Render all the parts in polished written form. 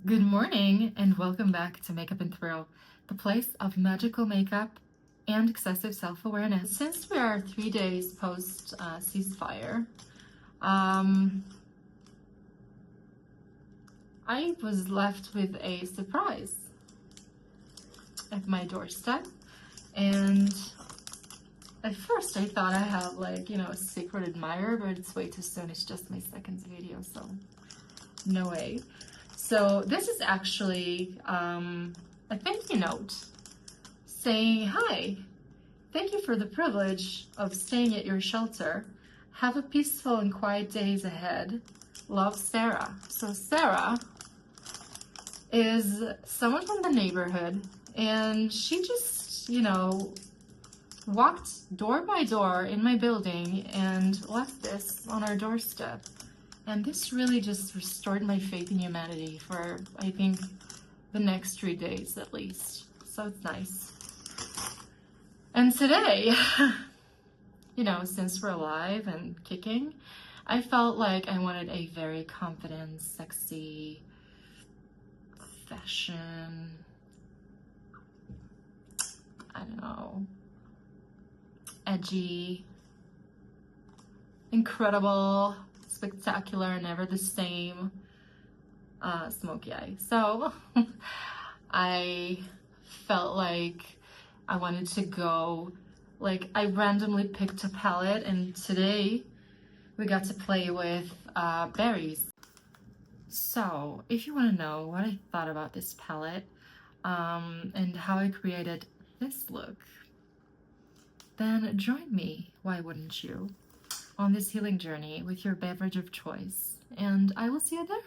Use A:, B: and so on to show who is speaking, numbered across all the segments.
A: Good morning and welcome back to Makeup and Thrill, the place of magical makeup and excessive self-awareness. Since we are 3 days post ceasefire, I was left with a surprise at my doorstep, and at first I thought I had a secret admirer, but it's way too soon. It's just my second video, so no way. So this is actually a thank you note saying, "Hi, thank you for the privilege of staying at your shelter. Have a peaceful and quiet days ahead. Love, Sarah." So Sarah is someone from the neighborhood, and she just, walked door by door in my building and left this on our doorstep. And this really just restored my faith in humanity for, I think, the next 3 days at least. So it's nice. And today, since we're alive and kicking, I felt like I wanted a very confident, sexy, fashion, edgy, incredible, spectacular, never the same smokey eye. So I felt like I wanted to go, I randomly picked a palette, and today we got to play with berries. So if you want to know what I thought about this palette and how I created this look, then join me, why wouldn't you, on this healing journey with your beverage of choice, and I will see you there.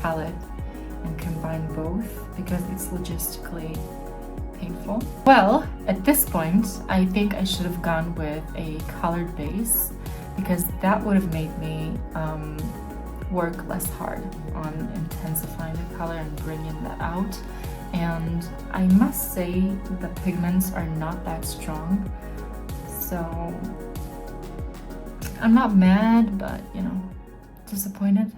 A: palette and combine both because it's logistically painful. Well, at this point, I think I should have gone with a colored base because that would have made me work less hard on intensifying the color and bringing that out. And I must say the pigments are not that strong, so I'm not mad, but you know, disappointed.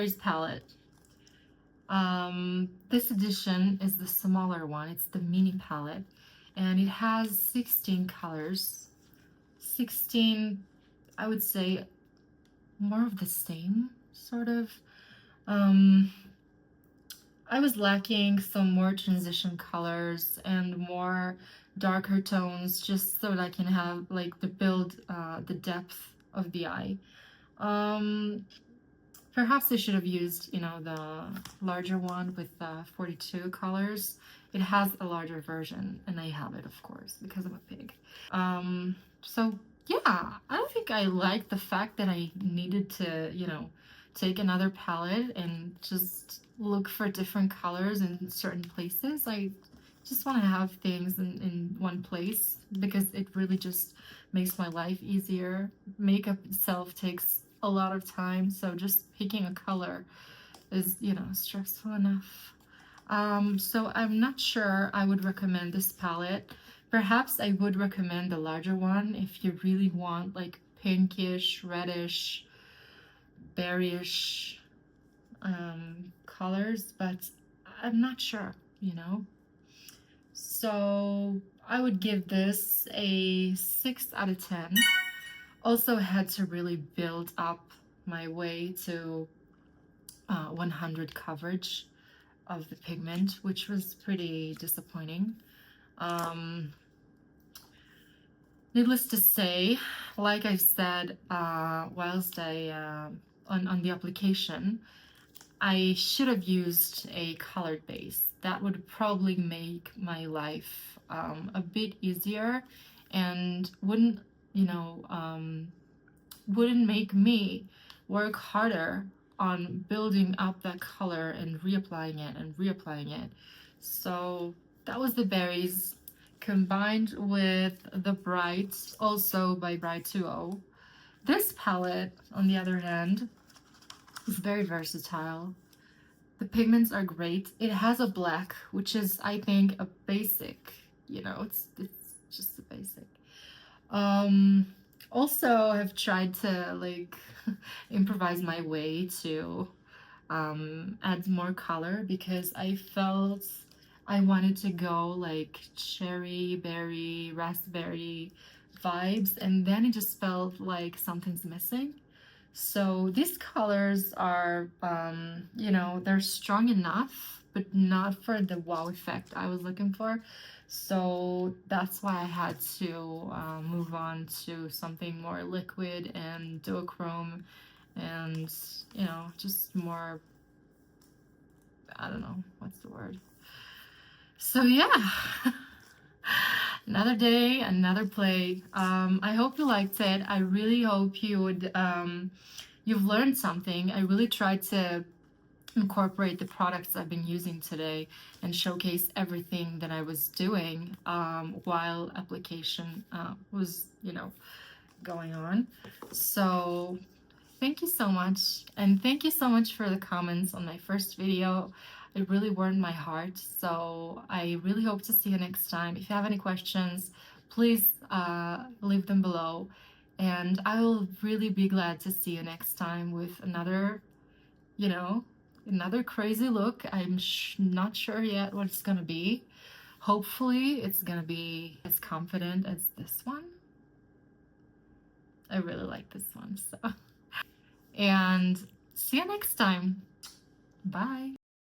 A: Berries palette. This edition is the smaller one. It's the mini palette, and it has 16 colors. 16, I would say, more of the same, sort of. I was lacking some more transition colors and more darker tones, just so that I can have like the the depth of the eye. Perhaps I should have used, you know, the larger one with 42 colors. It has a larger version, and I have it, of course, because I'm a pig. So yeah, I think I like the fact that I needed to, you know, take another palette and just look for different colors in certain places. I just want to have things in one place because it really just makes my life easier. Makeup itself takes a lot of time, so just picking a color is, you know, stressful enough. So I'm not sure I would recommend this palette. Perhaps I would recommend the larger one if you really want like pinkish, reddish, berryish colors, but I'm not sure, you know. So I would give this a 6 out of 10. Also had to really build up my way to 100 coverage of the pigment, which was pretty disappointing. Needless to say, like I said, whilst on the application, I should have used a colored base. That would probably make my life a bit easier and wouldn't, you know, wouldn't make me work harder on building up that color and reapplying it and reapplying it. So that was the berries combined with the brights, also by Bright 2.0. This palette, on the other hand, is very versatile. The pigments are great. It has a black, which is, I think, a basic, you know, it's just a basic. Also, I've tried to like improvise my way to add more color because I felt I wanted to go like cherry, berry, raspberry vibes, and then it just felt like something's missing. So these colors are, you know, they're strong enough, but not for the wow effect I was looking for. So that's why I had to move on to something more liquid and duochrome and, you know, just more, I don't know, what's the word? So yeah, another day, another play. I hope you liked it. I really hope you would, you've learned something. I really tried to incorporate the products I've been using today and showcase everything that I was doing while application was, you know, going on. So thank you so much, and thank you so much for the comments on my first video. It really warmed my heart, so I really hope to see you next time. If you have any questions, please leave them below, and I will really be glad to see you next time with another, you know, another crazy look. I'm not sure yet what it's gonna be. Hopefully it's gonna be as confident as this one. I really like this one, so. And see you next time. Bye.